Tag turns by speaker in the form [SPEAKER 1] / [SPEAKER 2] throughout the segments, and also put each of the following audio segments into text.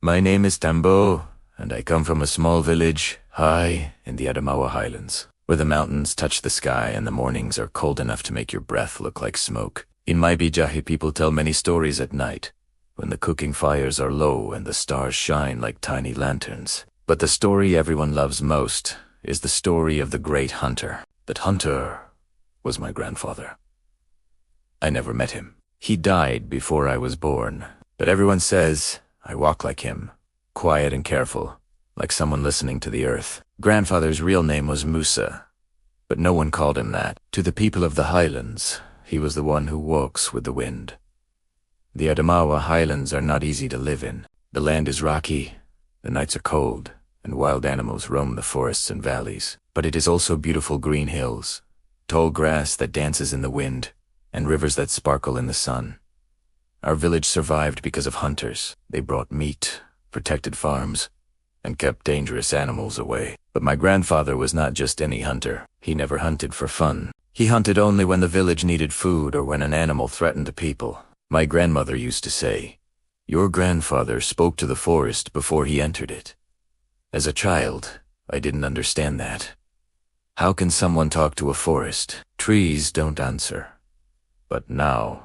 [SPEAKER 1] My name is Tambo, and I come from a small village high in the Adamawa Highlands, where the mountains touch the sky and the mornings are cold enough to make your breath look like smoke. In my bijahe, people tell many stories at night, when the cooking fires are low and the stars shine like tiny lanterns. But the story everyone loves most is the story of the great hunter. That hunter was my grandfather. I never met him. He died before I was born, but everyone says I walk like him, quiet and careful, like someone listening to the earth. Grandfather's real name was Musa, but no one called him that. To the people of the highlands, he was the one who walks with the wind. The Adamawa Highlands are not easy to live in. The land is rocky, the nights are cold, and wild animals roam the forests and valleys. But it is also beautiful green hills, tall grass that dances in the wind, and rivers that sparkle in the sun. Our village survived because of hunters. They brought meat, protected farms, and kept dangerous animals away. But my grandfather was not just any hunter. He never hunted for fun. He hunted only when the village needed food or when an animal threatened the people. My grandmother used to say, "Your grandfather spoke to the forest before he entered it." As a child, I didn't understand that. How can someone talk to a forest? Trees don't answer. But now,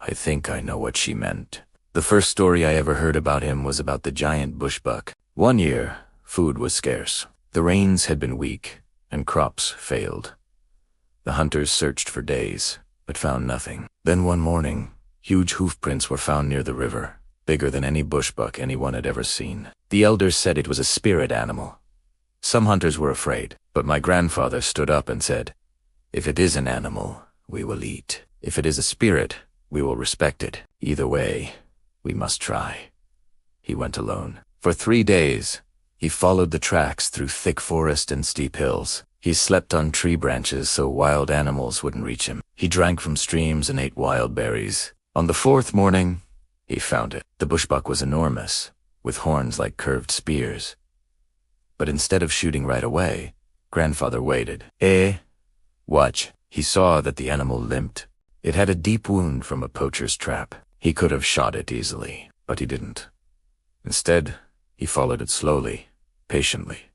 [SPEAKER 1] I think I know what she meant. The first story I ever heard about him was about the giant bushbuck. One year, food was scarce. The rains had been weak, and crops failed. The hunters searched for days, but found nothing. Then one morning, huge hoofprints were found near the river, bigger than any bushbuck anyone had ever seen. The elders said it was a spirit animal. Some hunters were afraid, but my grandfather stood up and said, "If it is an animal, we will eat. If it is a spirit, we will respect it. Either way, we must try." He went alone. For 3 days, he followed the tracks through thick forest and steep hills. He slept on tree branches so wild animals wouldn't reach him. He drank from streams and ate wild berries. On the 4th morning, he found it. The bushbuck was enormous, with horns like curved spears. But instead of shooting right away, grandfather waited. Watch. He saw that the animal limped. It had a deep wound from a poacher's trap. He could have shot it easily, but he didn't. Instead, he followed it slowly, patiently,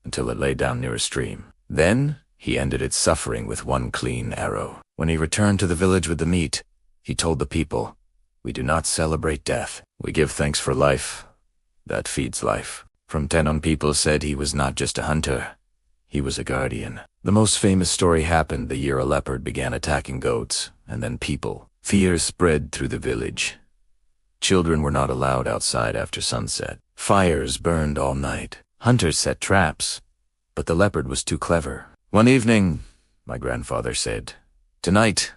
[SPEAKER 1] until it lay down near a stream. Then, he ended its suffering with one clean arrow. When he returned to the village with the meat, he told the people, "We do not celebrate death. We give thanks for life. That feeds life." From then on, people said he was not just a hunter. He was a guardian. The most famous story happened the year a leopard began attacking goats, and then people. Fear spread through the village. Children were not allowed outside after sunset. Fires burned all night. Hunters set traps, but the leopard was too clever. One evening, my grandfather said, "Tonight,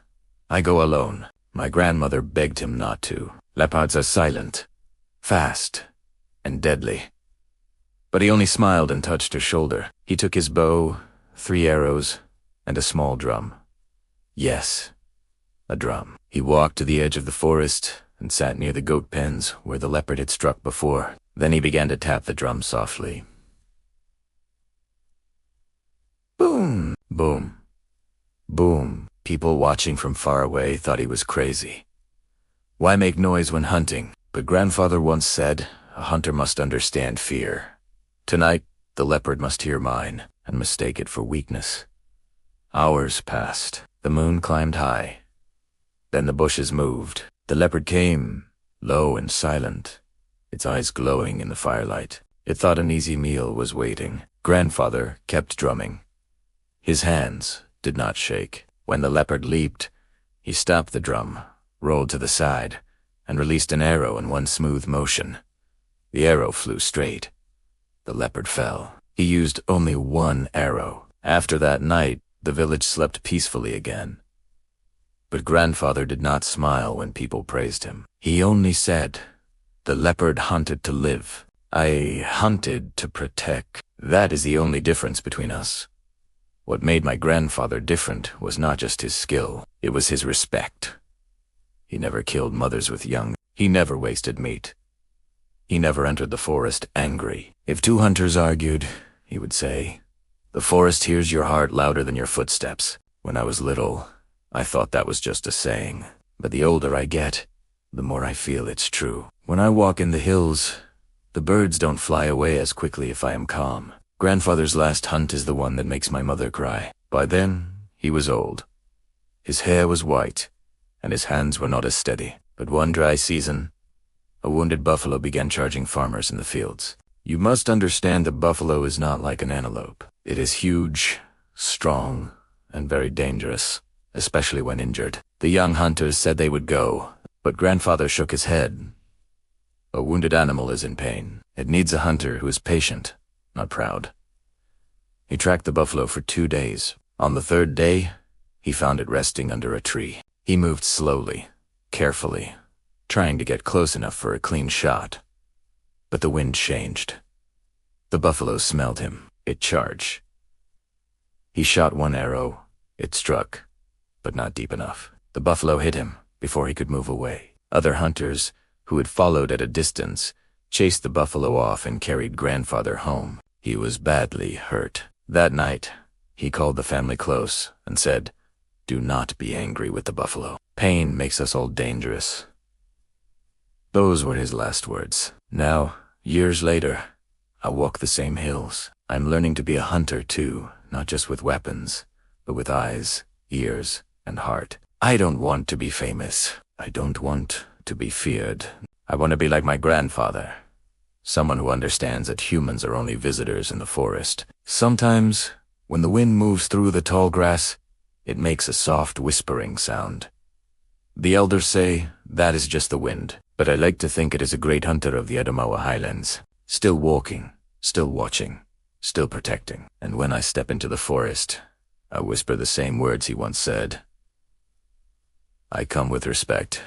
[SPEAKER 1] I go alone." My grandmother begged him not to. Leopards are silent, fast, and deadly. But he only smiled and touched her shoulder. He took his bow, 3 arrows, and a small drum. Yes, a drum. He walked to the edge of the forest and sat near the goat pens where the leopard had struck before. Then he began to tap the drum softly. Boom, boom, boom. People watching from far away thought he was crazy. Why make noise when hunting? But grandfather once said, a hunter must understand fear. Tonight, the leopard must hear mine and mistake it for weakness. Hours passed. The moon climbed high. Then the bushes moved. The leopard came, low and silent, its eyes glowing in the firelight. It thought an easy meal was waiting. Grandfather kept drumming. His hands did not shake. When the leopard leaped, he stopped the drum, rolled to the side, and released an arrow in one smooth motion. The arrow flew straight. The leopard fell. He used only 1 arrow. After that night, the village slept peacefully again. But grandfather did not smile when people praised him. He only said, "The leopard hunted to live. I hunted to protect." That is the only difference between us. What made my grandfather different was not just his skill, it was his respect. He never killed mothers with young. He never wasted meat. He never entered the forest angry. If 2 hunters argued, he would say, "The forest hears your heart louder than your footsteps." When I was little, I thought that was just a saying. But the older I get, the more I feel it's true. When I walk in the hills, The birds don't fly away as quickly if I am calm. Grandfather's last hunt is the one that makes my mother cry. By then, he was old. His hair was white, and his hands were not as steady. But one dry season, a wounded buffalo began charging farmers in the fields. You must understand the buffalo is not like an antelope. It is huge, strong, and very dangerous, especially when injured. The young hunters said they would go, but grandfather shook his head. A wounded animal is in pain. It needs a hunter who is patient, not proud. He tracked the buffalo for 2 days. On the 3rd day, he found it resting under a tree. He moved slowly, carefully, trying to get close enough for a clean shot. But the wind changed. The buffalo smelled him. It charged. He shot 1 arrow. It struck, but not deep enough. The buffalo hit him before he could move away. Other hunters, who had followed at a distance, chased the buffalo off and carried grandfather home. He was badly hurt. That night, he called the family close and said, "Do not be angry with the buffalo. Pain makes us all dangerous." Those were his last words. Now, years later, I walk the same hills. I'm learning to be a hunter too, not just with weapons, but with eyes, ears, and heart. I don't want to be famous. I don't want to be feared. I want to be like my grandfather. Someone who understands that humans are only visitors in the forest. Sometimes, when the wind moves through the tall grass, it makes a soft whispering sound. The elders say that is just the wind, but I like to think it is a great hunter of the Adamawa Highlands, still walking, still watching, still protecting. And when I step into the forest, I whisper the same words he once said. I come with respect.